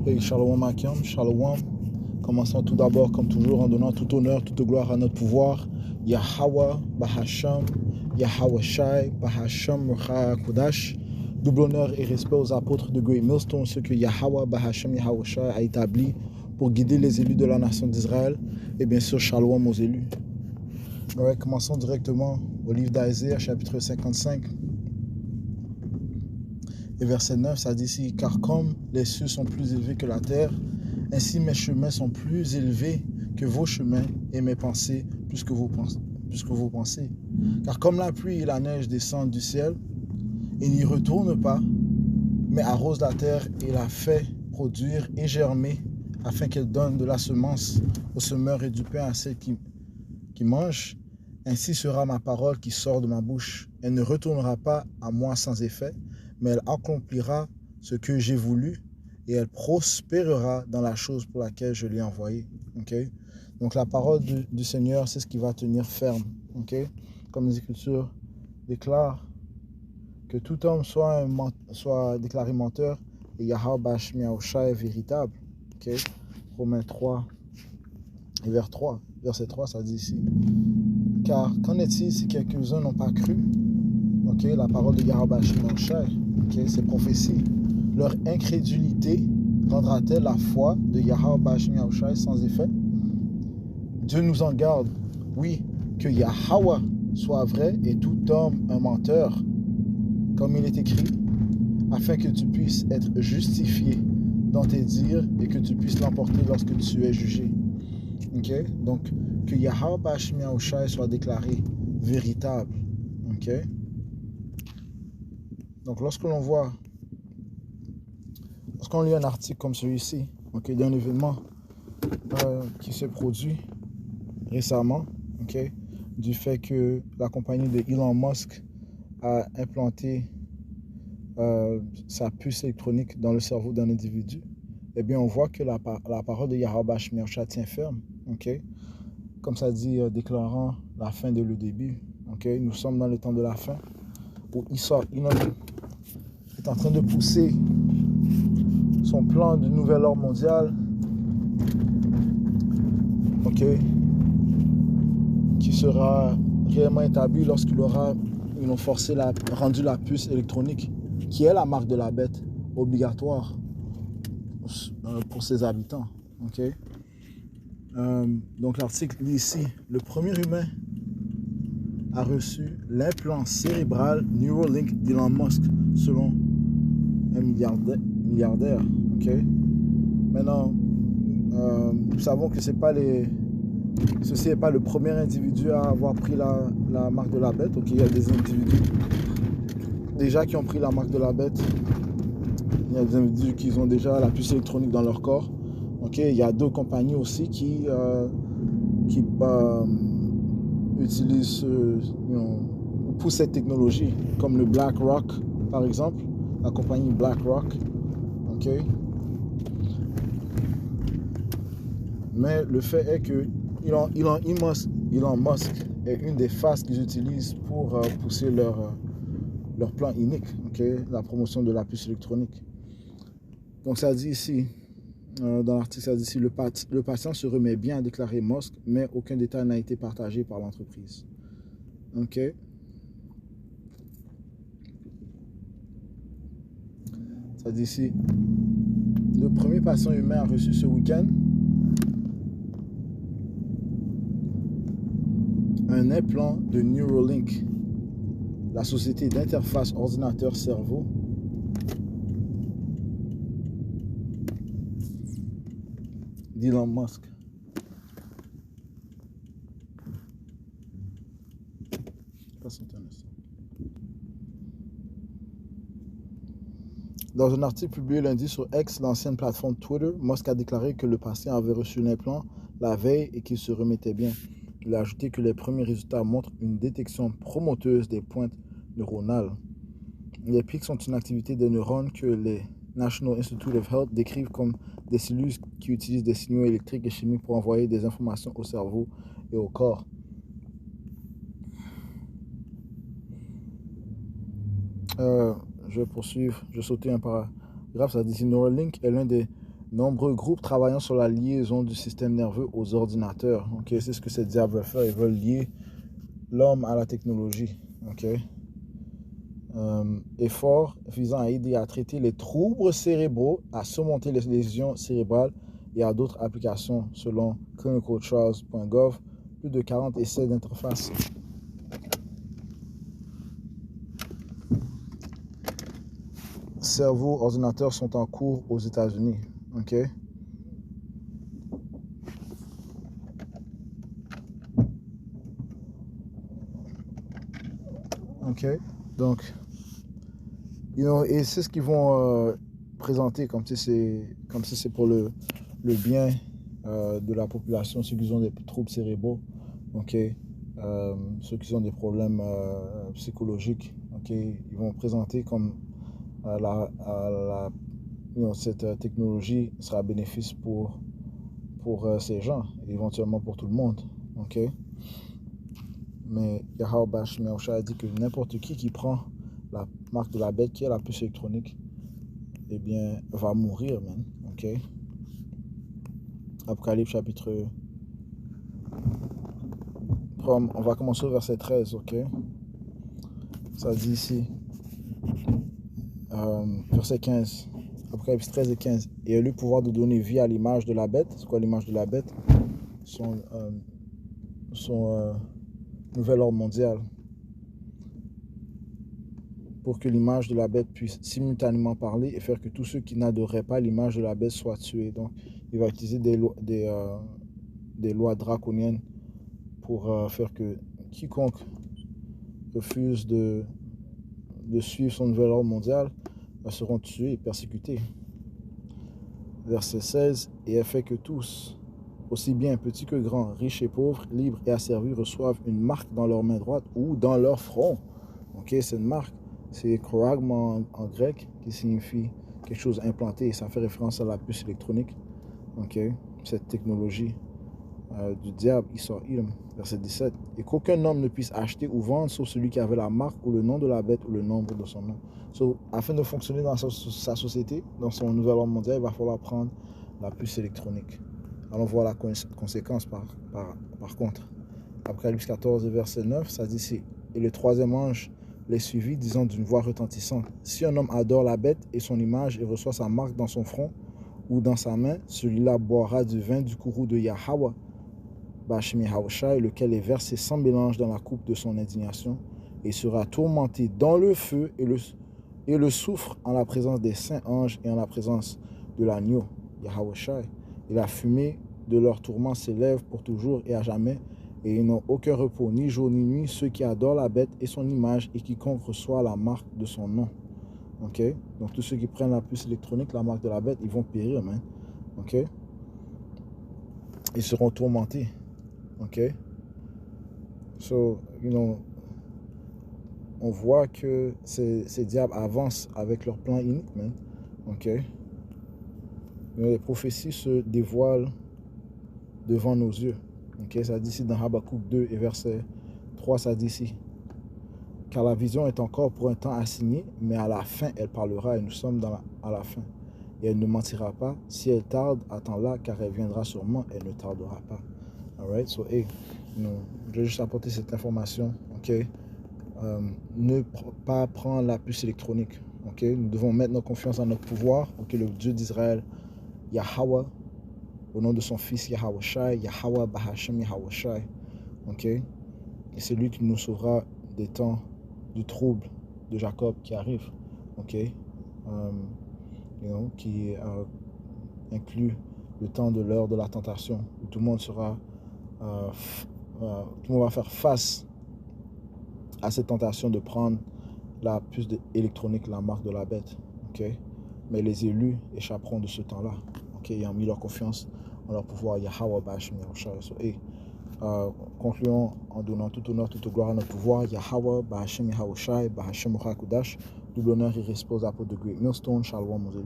Et Shalom Akim, Shalom. Commençons tout d'abord, comme toujours, en donnant tout honneur, toute gloire à notre pouvoir. Yahweh, Bahasham, Yahweh Shai, Bahasham, Rucha Kodash. Double honneur et respect aux apôtres de Great Millstone, ceux que Yahweh, Bahasham, Yahweh Shai a établis pour guider les élus de la nation d'Israël. Et bien sûr, Shalom aux élus. Ouais, commençons directement au livre d'Isaiah, chapitre 55. Et verset 9, ça dit ici, car comme les cieux sont plus élevés que la terre, ainsi mes chemins sont plus élevés que vos chemins et mes pensées plus que vos pensées. Car comme la pluie et la neige descendent du ciel et n'y retournent pas, mais arrosent la terre et la fait produire et germer, afin qu'elle donne de la semence aux semeurs et du pain à ceux qui mangent, ainsi sera ma parole qui sort de ma bouche. Elle ne retournera pas à moi sans effet, mais elle accomplira ce que j'ai voulu et elle prospérera dans la chose pour laquelle je l'ai envoyée. Okay? Donc la parole du Seigneur, c'est ce qui va tenir ferme. Okay? Comme les Écritures déclarent que tout homme soit déclaré menteur et Yahweh Bashmi Aosha est véritable. Okay? Romains 3 et verset 3, ça dit ici. Car qu'en est-il si quelques-uns n'ont pas cru? Okay? La parole de Yahweh Bashmi Aosha, ces prophéties. Leur incrédulité rendra-t-elle la foi de Yahweh Bashmi Aosha sans effet? Dieu nous en garde. Oui, que Yahweh soit vrai et tout homme un menteur, comme il est écrit, afin que tu puisses être justifié dans tes dires et que tu puisses l'emporter lorsque tu es jugé. Okay? Donc, que Yahweh Bashmi Aosha soit déclaré véritable. Okay? Donc, lorsqu'on lit un article comme celui-ci, okay, d'un événement qui s'est produit récemment, okay, du fait que la compagnie de Elon Musk a implanté sa puce électronique dans le cerveau d'un individu, eh bien, on voit que la parole de Yahweh Bashmi Aosha tient ferme, okay, comme ça dit, déclarant la fin de le début. Okay, nous sommes dans le temps de la fin, où Elon est en train de pousser son plan de nouvel ordre mondial, okay, qui sera réellement établi lorsqu'il aura rendu la puce électronique, qui est la marque de la bête, obligatoire pour ses habitants. Okay? Donc l'article dit ici, le premier humain a reçu l'implant cérébral Neuralink d'Elon Musk, selon un milliardaire. Okay? Maintenant, nous savons que ceci n'est pas le premier individu à avoir pris la marque de la bête. Okay? Il y a des individus déjà qui ont pris la marque de la bête. Il y a des individus qui ont déjà la puce électronique dans leur corps. Okay? Il y a d'autres compagnies aussi qui utilisent poussent cette technologie, comme le BlackRock, par exemple, la compagnie BlackRock. Okay? Mais le fait est que Elon Musk est une des phases qu'ils utilisent pour pousser leur plan unique, okay? La promotion de la puce électronique. Donc ça dit ici, dans l'article, ça dit ici, le patient se remet bien, à déclarer Musk, mais aucun détail n'a été partagé par l'entreprise. Ok. Ça dit ici, le premier patient humain a reçu ce week-end un implant de Neuralink, la société d'interface ordinateur-cerveau d'Elon Musk. Dans un article publié lundi sur X, l'ancienne plateforme Twitter, Musk a déclaré que le patient avait reçu l'implant la veille et qu'il se remettait bien. Il a ajouté que les premiers résultats montrent une détection promoteuse des pointes neuronales. Les pics sont une activité des neurones que les National Institute of Health décrivent comme des cellules qui utilisent des signaux électriques et chimiques pour envoyer des informations au cerveau et au corps. Je vais poursuivre, je vais sauter un paragraphe. Ça dit Neuralink est l'un des Nombreux groupes travaillant sur la liaison du système nerveux aux ordinateurs. Ok, c'est ce que ces diables veulent faire. Ils veulent lier l'homme à la technologie. Ok. Efforts visant à aider à traiter les troubles cérébraux, à surmonter les lésions cérébrales et à d'autres applications selon clinicaltrials.gov. Plus de 40 essais d'interface cerveau-ordinateur sont en cours aux États-Unis. Ok. Ok. Donc, et c'est ce qu'ils vont présenter comme si c'est pour le bien de la population, ceux qui ont des troubles cérébraux, ok, ceux qui ont des problèmes psychologiques, ok, ils vont présenter comme cette technologie sera bénéfice pour ces gens, et éventuellement pour tout le monde, ok. Mais Yahweh Bashmi a dit que n'importe qui prend la marque de la bête, qui est la puce électronique, eh bien, va mourir, man. Ok? Apocalypse chapitre... On va commencer au verset 13, ok? Ça dit ici, verset 15, Apocalypse 13 et 15. Et elle eut le pouvoir de donner vie à l'image de la bête. C'est quoi l'image de la bête? Son nouvel ordre mondial. Pour que l'image de la bête puisse simultanément parler et faire que tous ceux qui n'adoraient pas l'image de la bête soient tués. Donc, il va utiliser des lois draconiennes pour faire que quiconque refuse de suivre son nouvel ordre mondial seront tués et persécutés. Verset 16, et elle fait que tous, aussi bien petits que grands, riches et pauvres, libres et asservis, reçoivent une marque dans leur main droite ou dans leur front. Ok, c'est une marque. C'est choragma en grec, qui signifie quelque chose implanté, et ça fait référence à la puce électronique. Ok, cette technologie du diable, Isor-Ilm, verset 17. Et qu'aucun homme ne puisse acheter ou vendre sauf celui qui avait la marque ou le nom de la bête ou le nombre de son nom. Afin de fonctionner dans sa société, dans son nouvel ordre mondial, il va falloir prendre la puce électronique. Allons voir la conséquence par contre. Apocalypse 14, verset 9, ça dit ici, et le troisième ange les suivit, disant d'une voix retentissante, si un homme adore la bête et son image et reçoit sa marque dans son front ou dans sa main, celui-là boira du vin du courroux de Yahweh, Bashmi Haoshai, lequel est versé sans mélange dans la coupe de son indignation, et sera tourmenté dans le feu et le soufre en la présence des saints anges et en la présence de l'agneau, Yahweh. Et la fumée de leur tourment s'élève pour toujours et à jamais, et ils n'ont aucun repos, ni jour ni nuit, ceux qui adorent la bête et son image, et quiconque reçoit la marque de son nom. Ok? Donc tous ceux qui prennent la puce électronique, la marque de la bête, ils vont périr, man. Ok? Ils seront tourmentés. Ok? So, on voit que ces diables avancent avec leur plan inique, man. Ok? Les prophéties se dévoilent devant nos yeux. Ok? Ça dit ici dans Habakkuk 2 et verset 3, ça dit ici, car la vision est encore pour un temps assigné, mais à la fin elle parlera, et nous sommes à la fin. Et elle ne mentira pas. Si elle tarde, attends-la, car elle viendra sûrement, elle ne tardera pas. Alright? So, hey, je vais juste apporter cette information. Ok? Ne pas prendre la puce électronique. Ok? Nous devons mettre notre confiance en notre pouvoir. Ok? Le Dieu d'Israël, Yahweh, au nom de son fils Yahweh Shai, Yahweh Bahashem Yahweh Shai. Ok? Et c'est lui qui nous sauvera des temps du trouble de Jacob qui arrive. Ok? Qui inclut le temps de l'heure de la tentation, où tout le monde sera tout le monde va faire face à cette tentation de prendre la puce électronique, la marque de la bête. Okay? Mais les élus échapperont de ce temps-là. Okay? Ils ont mis leur confiance en leur pouvoir. Yahweh Bashmi Yahushua. Et concluons en donnant tout honneur, toute gloire à notre pouvoir. Yahweh Bashmi Yahushua, Bahashem Hakudash. Double honneur et respect aux apôtres de Great Millstone. Shalom aux élus.